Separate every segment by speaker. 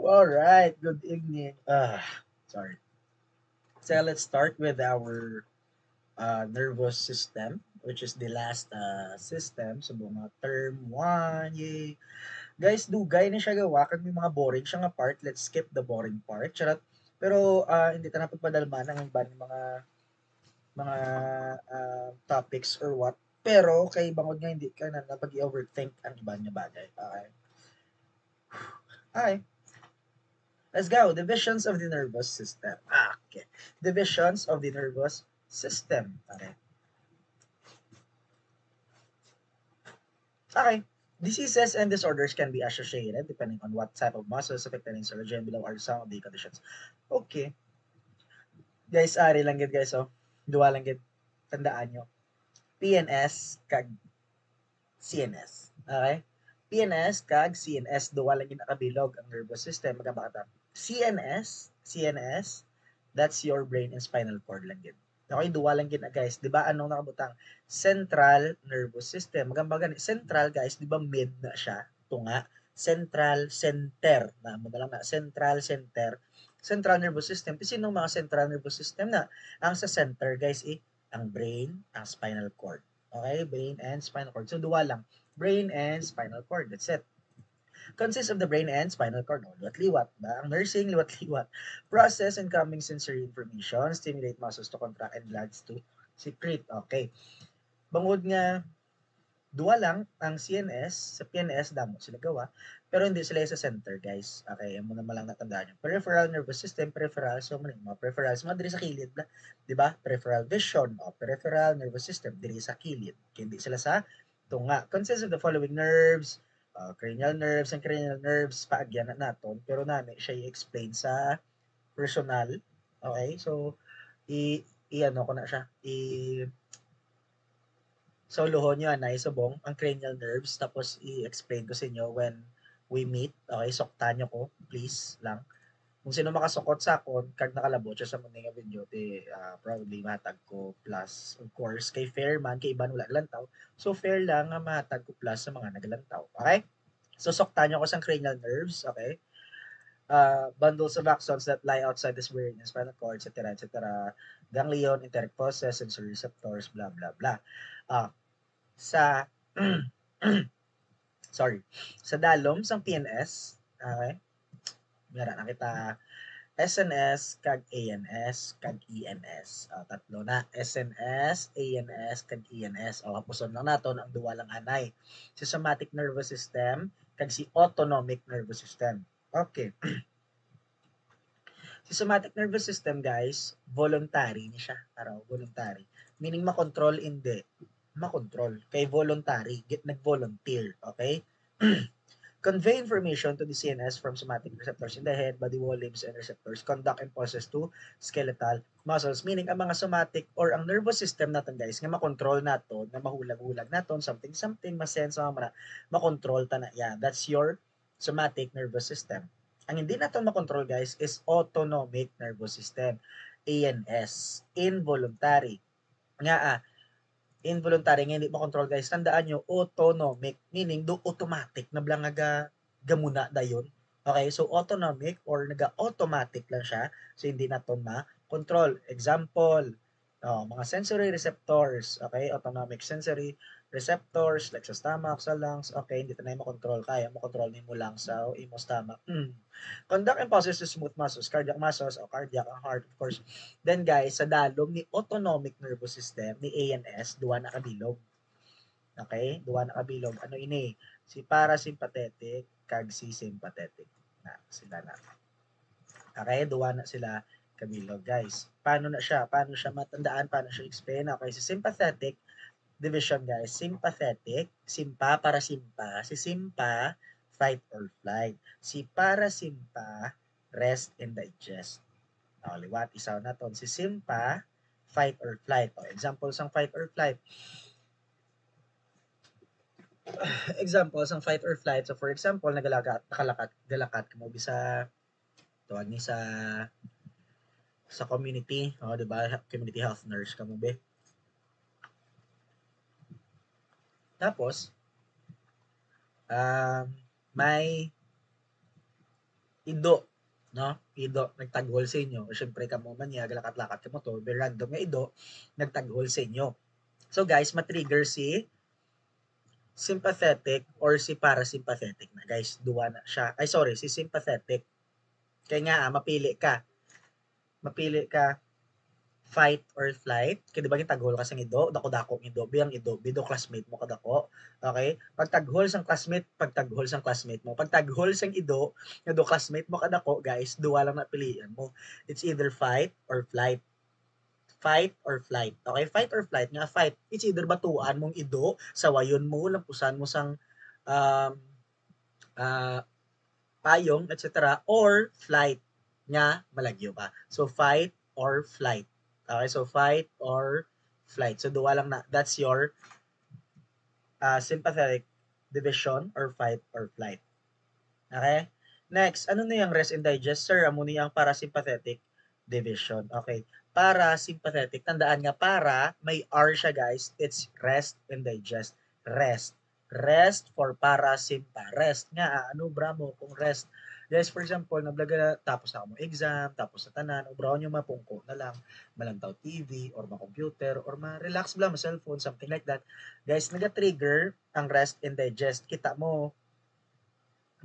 Speaker 1: All right. Good evening. Sorry. So let's start with our nervous system, which is the last system sa mga term 1. Yay. Guys, dugay na siya gawa kag may mga boring siya nga part. Let's skip the boring part. Charot. Pero hindi ta na pagpadalman ang iba ng mga topics or what. Pero kay bangod nga hindi ka na napag-overthink ang iba niya bagay. Okay. Okay. Let's go. Divisions of the nervous system. Okay. Divisions of the nervous system. Okay. Okay. Diseases and disorders can be associated depending on what type of muscles affected in surgery, and below are some of the conditions. Okay. Guys, ari lang gid guys, oh. Duwa lang gid. Tandaan nyo. PNS kag CNS. Okay? PNS kag CNS duwa lang gid nakabilog ang nervous system magkabata. CNS, that's your brain and spinal cord lang gid. Okay, duwa lang gid na guys. Di ba anong nakabutang? Central nervous system. Magambagan central guys, di ba mid na siya? Tunga. Central center na madalang na central center. Central nervous system. Kasi sinong mga central nervous system na? Ang sa center guys ang brain, ang spinal cord. Okay, brain and spinal cord. So duwa lang. Brain and spinal cord. That's it. Consists of the brain and spinal cord. No? Liwat-liwat ba? Ang nursing, liwat-liwat. Process incoming sensory information, stimulate muscles to contract and glands to secrete. Okay. Bangod nga, duwa lang ang CNS, sa PNS, damo sila gawa, pero hindi sila sa center, guys. Okay, mo naman lang natandaan nyo. Peripheral nervous system, peripheral, so mga peripherals, mga diri sa kilid na, di ba? Peripheral vision, o peripheral nervous system, diri sa kilid. Hindi sila sa tunga. Consists of the following nerves, cranial nerves, and cranial nerves, paagyan na naton, pero nami siya i-explain sa personal. Okay, so, i-ano ko na siya, so, luhon nyo, anay, subong, ang cranial nerves, tapos i-explain ko sa inyo when we meet. Okay, soktan nyo ko, please lang. Kung sino makasukot sa akon, kag nakalabot siya sa mga video, probably matag ko plus, of course, kay fair man, kay iban wala galantaw. So, fair lang nga matag ko plus sa mga nagalantaw. Okay? So, soktan nyo ko sa cranial nerves, okay? Bundles of axons that lie outside the brain and spinal cord, etc., etc., ganglion, enteric process, sensory receptors, blah, blah, blah. Sa sorry, sa dalom sang PNS, okay? Meron na kita SNS kag ANS kag ENS. Tatlo na. SNS, ANS kag ENS. Kapuson lang naton ang duwa lang anay. Si somatic nervous system kag si autonomic nervous system. Okay. Si somatic nervous system, guys, voluntary ni siya. Araw, voluntary. Meaning makontrol, hindi. Makontrol. Kay voluntary, nag-volunteer. Okay? Convey information to the CNS from somatic receptors in the head, body wall, limbs, and receptors. Conduct and process to skeletal muscles. Meaning, ang mga somatic or ang nervous system natin, guys, nga makontrol nato, nga mahulag-hulag naton, something, masense, makontrol ta na. Yeah, that's your somatic nervous system. Ang hindi natin makontrol, guys, is autonomic nervous system. ANS. Involuntary. Nga involuntary nga hindi makontrol, guys. Tandaan nyo, autonomic. Meaning, do automatic na blang gamuna dayon. Okay, so autonomic or naga-automatic lang siya. So, hindi natin ma-control. Example, mga sensory receptors. Okay, autonomic sensory receptors like sa stomach, sa lungs. Okay, hindi tayo makontrol. Kaya makontrol mo lang sa imo stomach. Conduct and process to smooth muscles, cardiac muscles, o cardiac ang heart, of course. Then guys, sa dalom ni autonomic nervous system, ni ANS, duwa na kabilog. Okay? Duwa na kabilog. Ano ini? Si parasympathetic, kag si sympathetic. Sila na. Okay? Duwa na sila kabilog, guys. Paano na siya? Paano siya matandaan? Paano siya explain? Okay, si sympathetic division, guys. Sympathetic, simpa, para simpa. Si simpa, fight or flight. Si parasimpa, rest and digest. Liwat, isaw na ton. Si simpa, fight or flight. Examples ng fight or flight. Examples ng fight or flight. So, for example, galakat kamo bisa tuwag ni sa community, di ba? Community health nurse kamo be. Tapos, may ido, no? Ido, nagtaghol sa inyo. Siyempre, kamo man niya, lakat-lakat ka mo to, very random nga ido, nagtaghol sa inyo. So guys, matrigger si sympathetic or si parasympathetic na guys. Duwa na siya. Ay sorry, si sympathetic. Kaya nga, mapili ka fight or flight. Kaya di ba taghol ka sa ido, dako-dako ido, biyang ido, bido classmate mo kadako. Okay? Pag taghol sang classmate, pag taghol sang classmate mo. Pag taghol sang ido classmate mo kadako, guys, duwa lang na pilian mo. It's either fight or flight. Fight or flight. Okay? Fight or flight. Nga fight, it's either batuan mong ido, sawayon mo, lampusan mo sang um, uh, payong, etc. Or flight nga malagyo pa. So, fight or flight. Okay, so fight or flight. So, duwa lang na. That's your sympathetic division or fight or flight. Okay? Next, ano na yung rest and digest? Sir, amo na yung parasympathetic division. Okay. Parasympathetic. Tandaan nga, para, may R siya guys. It's rest and digest. Rest. Rest for parasympa. Rest nga, ano bra mo kung rest. Guys, for example, nablaga na, tapos na mo exam, tapos na tanan, o bra nyo mapungko na lang, malantaw TV, or ma-computer, or ma-relax bla, ma-cellphone, something like that. Guys, naga-trigger ang rest and digest. Kita mo,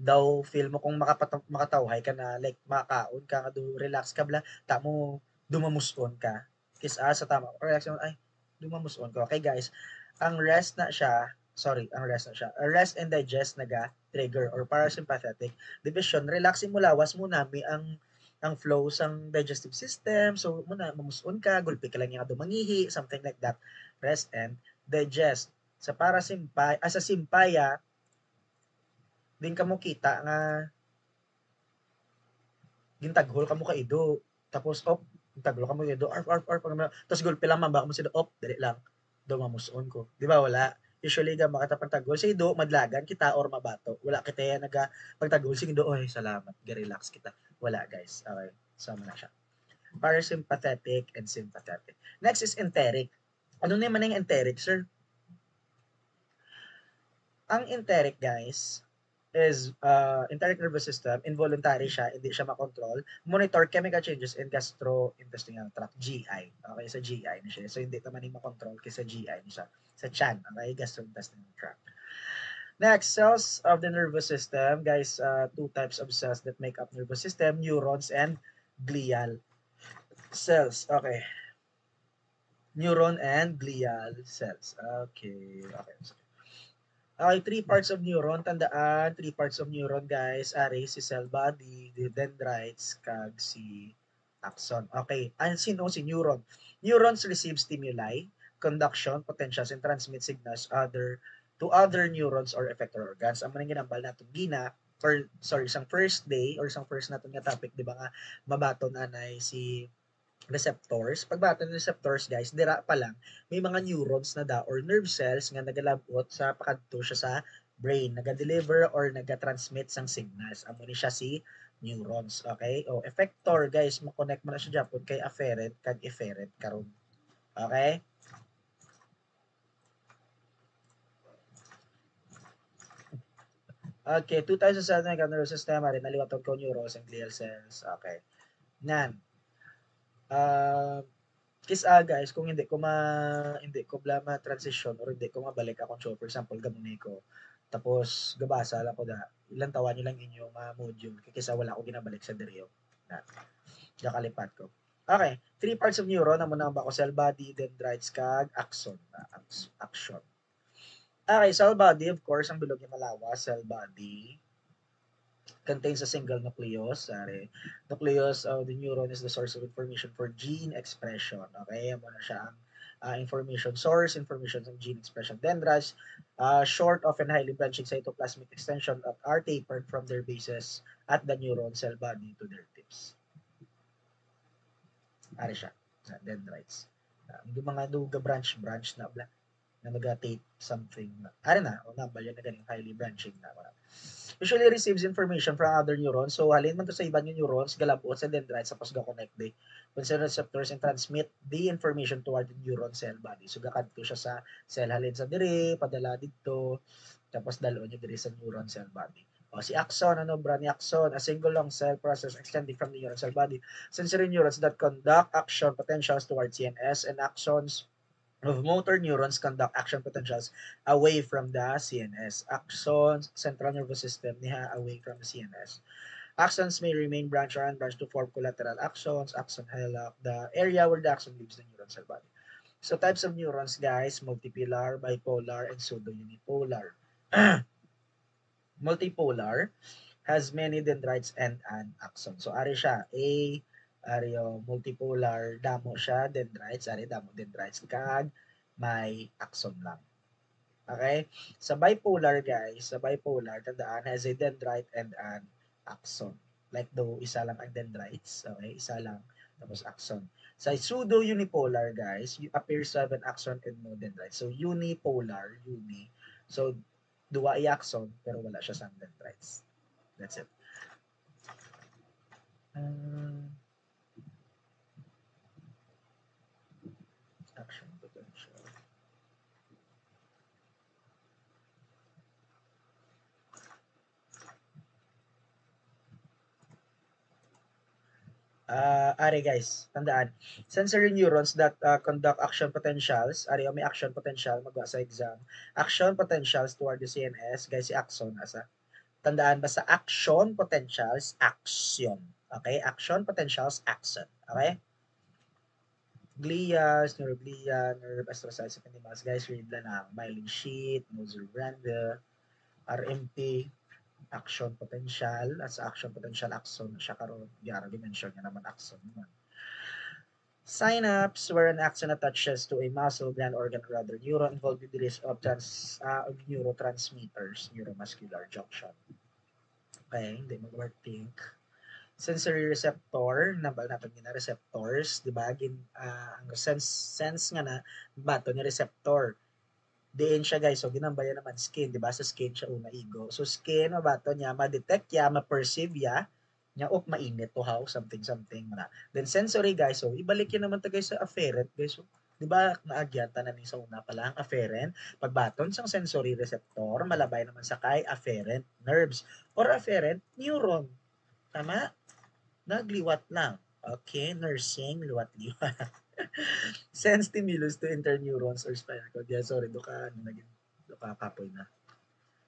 Speaker 1: daw feel mo kung makatawhay ka na like makaon ka nga do relax ka bla tamo dumamuson ka sa tama relax mo ay dumamuson ka okay guys ang rest na siya ang rest and digest naga trigger or parasympathetic division relaxin mo lawas mo nami ang flow sang digestive system so muna mamuson ka gulpi ka lang yung dumangihi something like that rest and digest sa sa simpaya din ka mo kita nga gintaghol ka mo ka ido tapos gintaghol ka mo ido arp tapos gulpi lang man baka mo sila dali lang do mamuson ko di ba wala usually ga makatapagtaghol sa ido madlagan kita or mabato wala kita yan naga pagtaghol sa ido oy salamat ga-relax kita wala guys okay sama na siya parasympathetic and sympathetic next is enteric ano naman yung enteric sir ang enteric guys is enteric nervous system, involuntary siya, hindi siya makontrol. Monitor chemical changes in gastrointestinal tract, GI. Okay, sa GI ni siya. So, hindi naman yung makontrol kasi sa GI ni siya. Sa chan, okay, gastrointestinal tract. Next, cells of the nervous system. Guys, two types of cells that make up nervous system, neurons and glial cells. Okay. Neuron and glial cells. Okay. Okay. Okay, three parts of neuron. Tandaan, three parts of neuron, guys. Ari, si cell body, the dendrites, kag si axon. Okay, sino si neuron? Neurons receive stimuli, conduction, potentials, and transmit signals to other neurons or effector organs. Ang manang ginambal natin gina, or sorry, isang first day, or isang first natin nga topic, di ba nga, mabaton anay si receptors. Pagbatan ng receptors, guys, dira pa lang, may mga neurons na da or nerve cells nga nagalabot sa pakadto siya sa brain, naga-deliver or naga-transmit sang signals. Amo ni siya si neurons, okay? O effector, guys, mo-connect mo na siya Japon kay afferent kag efferent karon. Okay? Okay, 2007 nervous system, rin naliwatod ko neurons and glial cells. Okay. Nan. Guys, kung hindi ko bla ma-transition or hindi ko mabalik akong show, for example, gamunay ko, tapos gabasa lang ko da, ilang tawa nyo lang inyong module, kaysa wala ko ginabalik sa diriyo. Na, nakalipat ko. Okay, three parts of neuron, na muna ba ko cell body, dendrites, kag axon. Action. Okay, cell body, of course, ang bilog niya malawas, cell body contains a single nucleus. Sorry. Nucleus of the neuron is the source of information for gene expression. Okay, yan muna siya ang information source, information ng gene expression. Dendrites, short, often highly branching cytoplasmic extension that are tapered from their bases at the neuron cell body to their tips. Ari siya, dendrites. Yung mga duga branch na bla na nag-tape something. Ari na, o nambal yan na ganing highly branching na. Usually receives information from other neurons. So, halin man to sa ibang neurons, galabot sa dendrites, tapos ga-connect the concerned receptors and transmit the information toward the neuron cell body. So, gakadto siya sa cell halin sa dire, padala dito, tapos dalo niya dire sa neuron cell body. O, si axon, ano bra ni axon? A single long cell process extending from the neuron cell body. Sensory neurons that conduct action potentials towards CNS, and axons of motor neurons conduct action potentials away from the CNS. Axons, central nervous system niya away from the CNS. Axons may remain branched or unbranched to form collateral axons. Axon hillock, the area where the axon leaves the neuron cell body. So types of neurons, guys, multipolar, bipolar, and pseudo-unipolar. Multipolar has many dendrites and an axon. So ari siya, ari multipolar, damo siya, dendrites, ari damo dendrites, kag may axon lang. Okay? Sa bipolar, guys, sa bipolar, tandaan, has a dendrite and an axon. Like though, isa lang ang dendrites, okay? Isa lang, tapos axon. Sa pseudo-unipolar, guys, appears to have an axon and no dendrites. So, unipolar, So, duwa i-axon, pero wala siya sa dendrites. That's it. Action potential. Ari guys, tandaan. Sensory neurons that conduct action potentials, ari may action potential, magwa sa exam. Action potentials toward the CNS, guys, si axon asa. Tandaan basta action potentials, action. Okay? Action potentials, action. Okay? Glias, neuroglia, nerve astrocytes, animals, guys, read lang ang myelin sheath, Moser Branda, RMP, action potential, at sa action potential axon siya karon gyara dimension nga naman axon naman. Synapse, where an axon attaches to a muscle, gland, organ, or other neuron involved in the release of neurotransmitters, neuromuscular junction. Okay, hindi mag-overthink. Sensory receptor, nabal natin yun na receptors, di ba? Ang sense nga na, bato ni receptor. Diin siya guys, so ginambaya naman skin, di ba? Sa skin siya una igo. So skin, mabato niya, ma-detect ya, ma-perceive ya, niya, mainit to how, something, na. Then sensory guys, so ibalik yun naman to guys sa afferent guys. So, di ba, naagyata na ni sa una pa lang, afferent. Pagbaton sang sensory receptor, malabay naman sa kay afferent nerves or afferent neuron. Tama? Nagliwat lang. Okay, nursing, liwat-liwat. Send stimulus to interneurons or spinal cord. Yeah, sorry, duka kapoy na.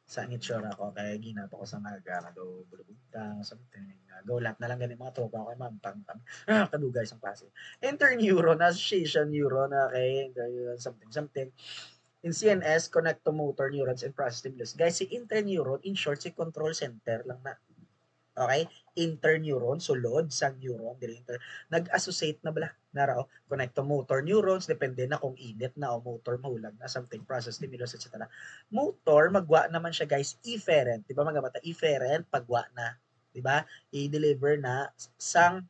Speaker 1: Sa itsura ko, kaya ginato ko sa mga do bulubugtang, something. Go lahat na lang ganun mga tropa ko, ma'am, kadugay sa klase. Interneuron, association neuron, okay, something. In CNS, connect to motor neurons and process stimulus. Guys, si interneuron, in short, si control center lang na. Okay? Interneuron, sulod sa neuron, nag-associate na bala, narao, connect to motor neurons, depende na kung init na o motor mahulag na, something, process, stimulus, etc. Motor, magwa naman siya guys, efferent, di ba mga bata, efferent, pagwa na, di ba? I-deliver na sang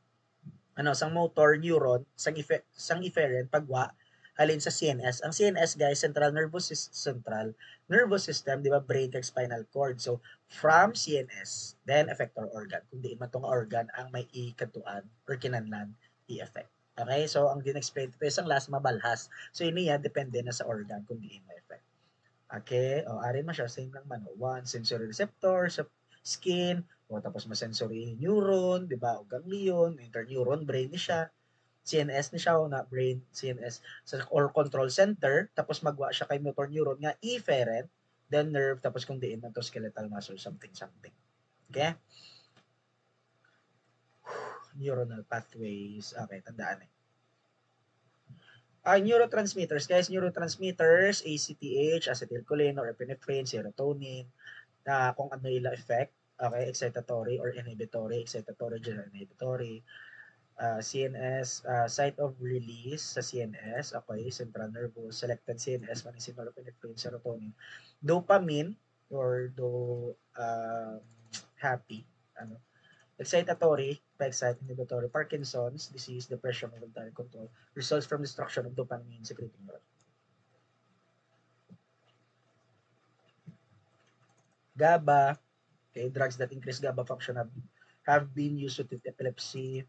Speaker 1: motor neuron, sang efferent, pagwa, halin sa CNS. Ang CNS guys, central nervous system, di ba, brain kag spinal cord. So, from CNS, then effector organ. Kung di man tong organ ang may ikatuan or kinanlan i-effect. Okay? So, ang din-explain ito isang last mabalhas. So, ini depende na sa organ kung di ma-effect. Okay? O, arin man siya, same lang man. One, sensory receptor sa skin, o tapos ma-sensory neuron, di ba? O ganglion, interneuron, brain ni siya. CNS ni siya na brain CNS or control center tapos magwa siya kay motor neuron nga efferent then nerve tapos kung diin man to skeletal muscle something okay neuronal pathways okay tandaan neurotransmitters guys ACTH acetylcholine or epinephrine serotonin kung ano ila effect okay excitatory or inhibitory inhibitory CNS, site of release sa CNS, okay, central nervous, selected CNS, manising norepinephrine, serotonin, dopamine, or happy, excitatory, excite inhibitory, Parkinson's disease, depression, voluntary control, results from destruction of dopamine secreting neuron. GABA, okay, drugs that increase GABA function have been used to treat epilepsy,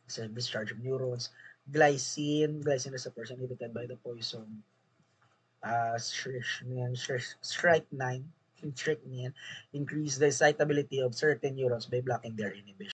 Speaker 1: discharge of neurons. Glycine receptors inhibited by the poison strychnine. trick niyan, increase the excitability of certain neurons by blocking their inhibition.